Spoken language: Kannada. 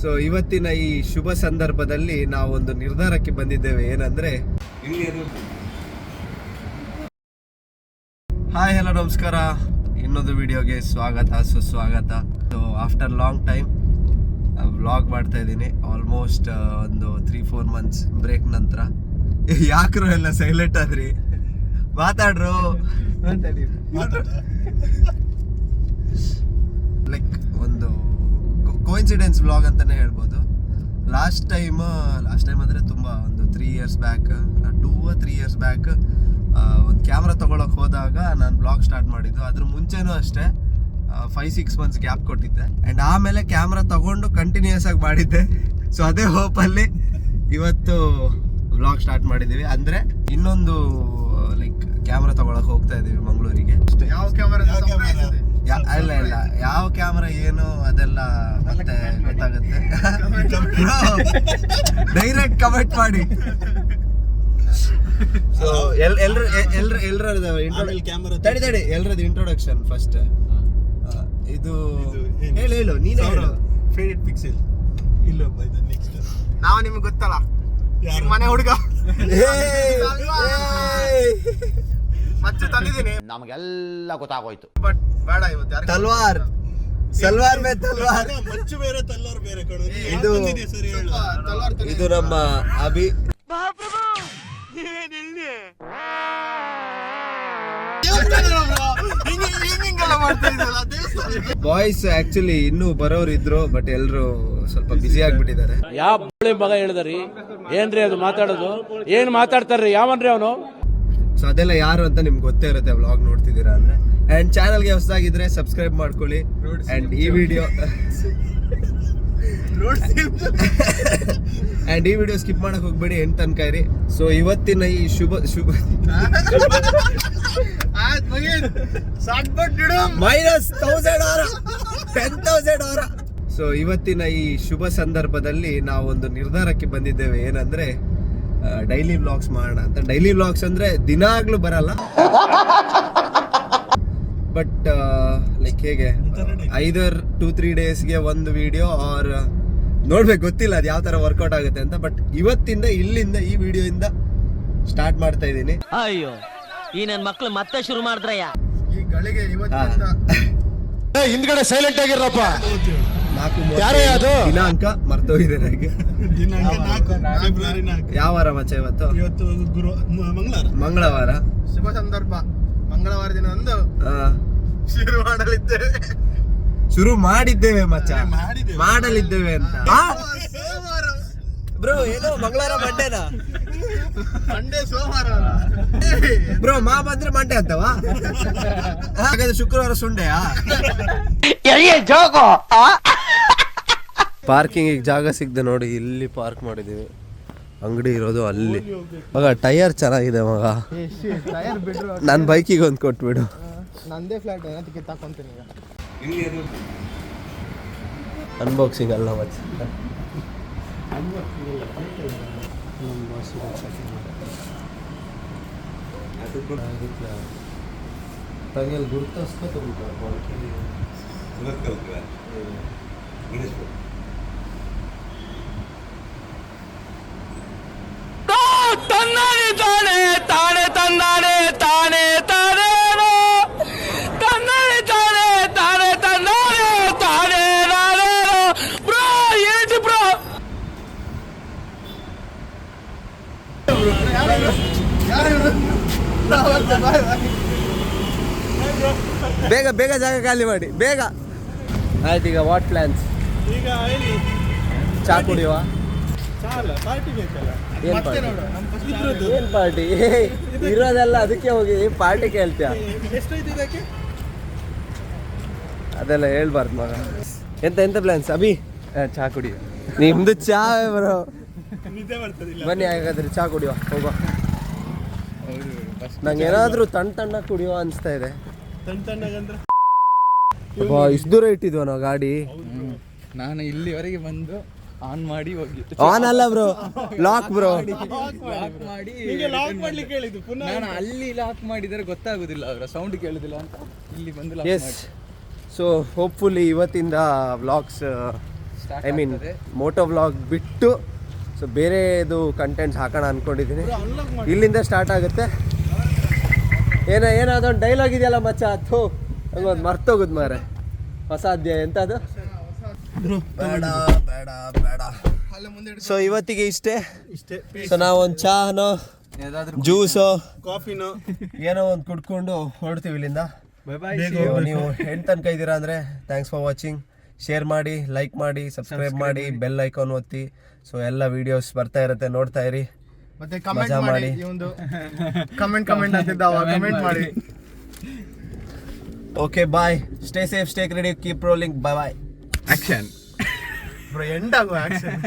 ಸೊ ಇವತ್ತಿನ ಈ ಶುಭ ಸಂದರ್ಭದಲ್ಲಿ ನಾವೊಂದು ನಿರ್ಧಾರಕ್ಕೆ ಬಂದಿದ್ದೇವೆ. ಏನಂದ್ರೆ, ಹಾಯ್ ಹಲೋ ನಮಸ್ಕಾರ, ಇನ್ನೊಂದು ವಿಡಿಯೋಗೆ ಸ್ವಾಗತ ಸುಸ್ವಾಗತ. So after long time vlog ಮಾಡ್ತಾ ಇದ್ದೀನಿ. ಆಲ್ಮೋಸ್ಟ್ ಒಂದು 3-4 months ಬ್ರೇಕ್ ನಂತರ. ಯಾಕ್ರು ಎಲ್ಲ ಸೈಲೆಂಟ್ ಆದ್ರಿ? ಮಾತಾಡ್ರು. ಲೈಕ್ ಒಂದು ಕೋಇನ್ಸಿಡೆನ್ಸ್ ವ್ಲಾಗ್ ಅಂತಾನೆ ಹೇಳ್ಬೋದು. ಲಾಸ್ಟ್ ಟೈಮ್ ಅಂದರೆ ತುಂಬ ಒಂದು 3 years back, 2 or 3 years back ಒಂದು ಕ್ಯಾಮ್ರಾ ತೊಗೊಳಕ್ಕೆ ಹೋದಾಗ ನಾನು ಬ್ಲಾಗ್ ಸ್ಟಾರ್ಟ್ ಮಾಡಿದ್ದು. ಅದ್ರ ಮುಂಚೆನೂ ಅಷ್ಟೇ 5-6 months ಗ್ಯಾಪ್ ಕೊಟ್ಟಿದ್ದೆ. ಆ್ಯಂಡ್ ಆಮೇಲೆ ಕ್ಯಾಮ್ರಾ ತಗೊಂಡು ಕಂಟಿನ್ಯೂಸ್ ಆಗಿ ಮಾಡಿದ್ದೆ. ಸೊ ಅದೇ ಹೋಪಲ್ಲಿ ಇವತ್ತು ವ್ಲಾಗ್ ಸ್ಟಾರ್ಟ್ ಮಾಡಿದ್ದೀವಿ. ಅಂದರೆ ಇನ್ನೊಂದು ಲೈಕ್ ಕ್ಯಾಮ್ರಾ ತಗೊಳಕ್ಕೆ ಹೋಗ್ತಾ ಇದ್ದೀವಿ ಮಂಗಳೂರಿಗೆ. ಯಾವ ಕ್ಯಾಮರಾ? ಇಲ್ಲ ಯಾವ ಕ್ಯಾಮ್ರಾ ಏನು ಅದೆಲ್ಲ ಮತ್ತೆ ಗೊತ್ತಾಗುತ್ತೆ. ಡೈರೆಕ್ಟ್ ಕಮೆಂಟ್ ಮಾಡಿ. ಸೊ ಎಲ್ರದ್ದು ಇಂಟ್ರೊಡಕ್ಷನ್ ಫಸ್ಟ್. ಇದು ಹೇಳು ನೀನು. ಫೇವರೇಟ್ ಪಿಕ್ಸೆಲ್ ಇಲ್ಲೊಬ್ಬ ಇದು ನೆಕ್ಸ್ಟ್. ನಾವು ನಿಮ್ಗೆ ಗೊತ್ತಲ್ಲ, ಮನೆ ಹುಡುಗ ಮತ್ತೆ ತಂದಿದ್ದೀನಿ. ನಮಗೆಲ್ಲ ಗೊತ್ತಾಗೋಯ್ತು. ಬಟ್ ಬೇಡ ಇವತ್ತು ಯಾರು ತಲ್ವಾರ್ ಸಲ್ವಾರ್ ಮೇ ತಲ್ವಾರ್. ಮಚ್ಚು ಬೇರೆ ತಲ್ವಾರ್ ಬೇರೆ ಕಡೆ. ಇದು ನಮ್ಮ ಅಭಿ. ಬಾಯ್ಸ್ ಆಕ್ಚುಲಿ ಇನ್ನೂ ಬರೋರು ಇದ್ರು, ಬಟ್ ಎಲ್ರು ಸ್ವಲ್ಪ ಬಿಸಿ ಆಗ್ಬಿಟ್ಟಿದ್ದಾರೆ. ಯಾವ ಮಗ ಹೇಳಿದ್ರಿ? ಏನ್ರಿ ಅದು ಮಾತಾಡೋದು? ಏನ್ ಮಾತಾಡ್ತಾರ್ರಿ? ಯಾವನ್ರಿ ಅವನು? ಸೊ ಅದೆಲ್ಲ ಯಾರು ಅಂತ ನಿಮ್ಗೆ ಗೊತ್ತೇ ಇರುತ್ತೆ ವ್ಲಾಗ್ ನೋಡ್ತಿದ್ದೀರಾ ಅಂದ್ರೆ. ಅಂಡ್ ಚಾನಲ್ಗೆ ಹೊಸದಾಗಿದ್ರೆ ಸಬ್ಸ್ಕ್ರೈಬ್ ಮಾಡ್ಕೊಳ್ಳಿ. ಅಂಡ್ ಈ ವಿಡಿಯೋ ಸ್ಕಿಪ್ ಮಾಡಕ್ ಹೋಗ್ಬೇಡಿ, ಎಂಡ್ ತನಕ ಇರಿ. ಸೊ ಇವತ್ತಿನ ಈ ಶುಭ -1000 ಸೊ ಇವತ್ತಿನ ಈ ಶುಭ ಸಂದರ್ಭದಲ್ಲಿ ನಾವೊಂದು ನಿರ್ಧಾರಕ್ಕೆ ಬಂದಿದ್ದೇವೆ. ಏನಂದ್ರೆ, ಡೈಲಿ ವ್ಲಾಗ್ಸ್ ಮಾಡೋಣ ಅಂತ. ಡೈಲಿ ವ್ಲಾಗ್ಸ್ ಅಂದ್ರೆ ದಿನಾಗ್ಲೂ ಬರಲ್ಲ, ಬಟ್ ಲೈಕ್ ಹೇಗೆ ಐದರ್ 2-3 ಡೇಸ್ಗೆ ಒಂದು ವಿಡಿಯೋ ಆರ್ ನೋಡ್ಬೇಕು, ಗೊತ್ತಿಲ್ಲ ಅದು ಯಾವ ತರ ವರ್ಕೌಟ್ ಆಗುತ್ತೆ ಅಂತ. ಬಟ್ ಇವತ್ತಿಂದ ಇಲ್ಲಿಂದ ಈ ವಿಡಿಯೋಯಿಂದ ಸ್ಟಾರ್ಟ್ ಮಾಡ್ತಾ ಇದ್ದೀನಿ. ಅಯ್ಯೋ, ಈ ನನ್ನ ಮಕ್ಳು ಮತ್ತೆ ಶುರು ಮಾಡಿದ್ರಯ್ಯ ಈ ಗಳಿಗೆ. ಇವತ್ತಿಂದ ಹಿಂದ್ಗಡೆ ಸೈಲೆಂಟ್ ಆಗಿರಪ್ಪ. 4 ದಿನಾಂಕ ಮರ್ತೋಗಿದೆ ನನಗೆ. ಫೆಬ್ರವರಿ 4. ಯಾವ ವಾರ ಮಚ್ಚ? ಇವತ್ತು ಮಂಗಳವಾರ. ಶುಭ ಸಂದರ್ಭ. ಮಂಗಳವಾರ ದಿನ ಒಂದು ಶುರು ಮಾಡಿದ್ದೇವೆ ಮಚ್ಚ, ಮಾಡಲಿದ್ದೇವೆ ಅಂತ. ಬ್ರೋ ಏನೋ ಮಂಗಳವಾರ ಮಂಡೇನಾ? ಮಂಡೇ ಸೋಮವಾರ ಬ್ರೋ ಮಾ ಬಂದ್ರೆ ಮಂಡೇ ಅಂತವಾ? ಹಾಗಾದ್ರೆ ಶುಕ್ರವಾರ ಸುಂಡೆಯಾ? ಪಾರ್ಕಿಂಗ್ ಜಾಗ ಸಿಗ್ದೆ ನೋಡಿ, ಇಲ್ಲಿ ಪಾರ್ಕ್ ಮಾಡಿದೀವಿ. ಅಂಗಡಿ ಇರೋದು ಅಲ್ಲಿ. ಮಗ ಟೈರ್ ಚೆನ್ನಾಗಿದೆ ಮಗ, ನನ್ನ ಬೈಕಿಗೆ ಒಂದು ಕೊಟ್ಬಿಡು. ನಂದೇ ಫ್ಲಾಟ್ ಅದಕ್ಕೆ ತಕೊಂತೀನಿ. ಅನ್ಬಾಕ್ಸಿಂಗ್ ಅಲ್ಲ ಮತ್ತೆ. ಗುರುತಿಸ್ಕೊ ತನ್ನಾನೆ ತಾನೆ ತಾನೆ ತನ್ನಾನೆ ತಾನೆ ತಾನೆ ತನ್ನಾನೆ ತಾನೆ ತಾನೆ ತನ್ನಾನೆ ತಾನೆ ನಾನೇ. ಬ್ರೋ ఏంటి ಬ್ರೋ? ಬೇಗ ಬೇಗ ಜಾಗ ಖಾಲಿ ಮಾಡಿ ಬೇಗ. ಆಯ್ತು, ಈಗ ವಾಟ್ ಪ್ಲಾನ್ಸ್? ಈಗ ಚಾ ಕುಡಿಯುವ? ಏನ್ ಪಾರ್ಟಿ? ಇರೋದೆಲ್ಲ ಅದಕ್ಕೆ ಹೋಗಿ ಪಾರ್ಟಿ ಕೇಳ್ತೀಯ? ಅದೆಲ್ಲ ಹೇಳ್ಬಾರ್ದು ಮಗ. ಎಂತ ಪ್ಲಾನ್ಸ್ ಅಭಿ? ಚಾ ಕುಡಿಯುವ. ನಿಮ್ದು ಚಾ ಬರೋ. ಬನ್ನಿ ಹಾಗಾದ್ರೆ ಚಾ ಕುಡಿಯುವ, ಹೋಗುವ. ನಂಗೆ ಏನಾದ್ರೂ ತಣ್ಣ ಕುಡಿಯುವ ಅನ್ಸ್ತಾ ಇದೆ. ಇಷ್ಟು ದೂರ ಇಟ್ಟಿದ್ವ ನಾವು ಗಾಡಿ. ನಾನು ಇಲ್ಲಿವರೆಗೆ ಬಂದು ಆನ್ ಮಾಡಿ ಹೋಗಿ. ಆನ್ ಅಲ್ಲ ಬ್ರೋ, ಲಾಕ್ ಬ್ರೋ. ಲಾಕ್ ಮಾಡಿ ಮಾಡ್ಲಿಕ್ಕೆ ಹೇಳಿದ್ದು ಪುನಃ. ನಾನು ಅಲ್ಲಿ ಲಾಕ್ ಮಾಡಿದರೆ ಗೊತ್ತಾಗುದಿಲ್ಲ, ಅವರ ಸೌಂಡ್ ಕೇಳುದಿಲ್ಲ ಅಂತ ಇಲ್ಲಿ ಬಂದು ಲಾಕ್ ಮಾಡಿ. ಸೊ ಹೋಪ್ಫುಲಿ ಇವತ್ತಿಂದ vlogs start I mean moto vlog ಬಿಟ್ಟು ಸೊ ಬೇರೆದು ಕಂಟೆಂಟ್ಸ್ ಹಾಕೋಣ ಅಂದ್ಕೊಂಡಿದ್ದೀನಿ. ಇಲ್ಲಿಂದ ಸ್ಟಾರ್ಟ್ ಆಗುತ್ತೆ. ಏನಾದೊಂದು ಡೈಲಾಗ್ ಇದೆಯಲ್ಲ ಮಚ್ಚ, ಅದು ಹಂಗೊಂದು ಮರ್ತೋಗುದು ಮಾರೆ. ಹೊಸ ಅಧ್ಯಾಯ ಎಂತ ಅದು? ಬೇಡ ಬೇಡ ಬೇಡ. ಸೊ ಇವತ್ತಿಗೆ ಇಷ್ಟೇ. ಸೊ ನಾವು ಒಂದು ಚಾನೋ ಜ್ಯೂಸು ಕಾಫಿನೋ ಏನೋ ಒಂದು ಕುಡ್ಕೊಂಡು ಹೊರಡ್ತೀವಿ ಇಲ್ಲಿಂದ. ನೀವು ಎಂಟು ತನಕ ಇದ್ದೀರಾ ಅಂದರೆ ಥ್ಯಾಂಕ್ಸ್ ಫಾರ್ ವಾಚಿಂಗ್. ಶೇರ್ ಮಾಡಿ, ಲೈಕ್ ಮಾಡಿ, ಸಬ್ಸ್ಕ್ರೈಬ್ ಮಾಡಿ, ಬೆಲ್ ಐಕಾನ್ ಒತ್ತಿ. ಸೊ ಎಲ್ಲ ವಿಡಿಯೋಸ್ ಬರ್ತಾ ಇರುತ್ತೆ, ನೋಡ್ತಾ ಇರಿ. ಮತ್ತೆ ಮಜಾ ಮಾಡಿ. ಕಮೆಂಟ್ ಅಂತಿದ್ದಾವ, ಕಮೆಂಟ್ ಮಾಡಿ. Okay bye. Stay safe, stay credit, keep rolling. Bye bye. Action bro, end ಆಗೋ ಆಕ್ಷನ್.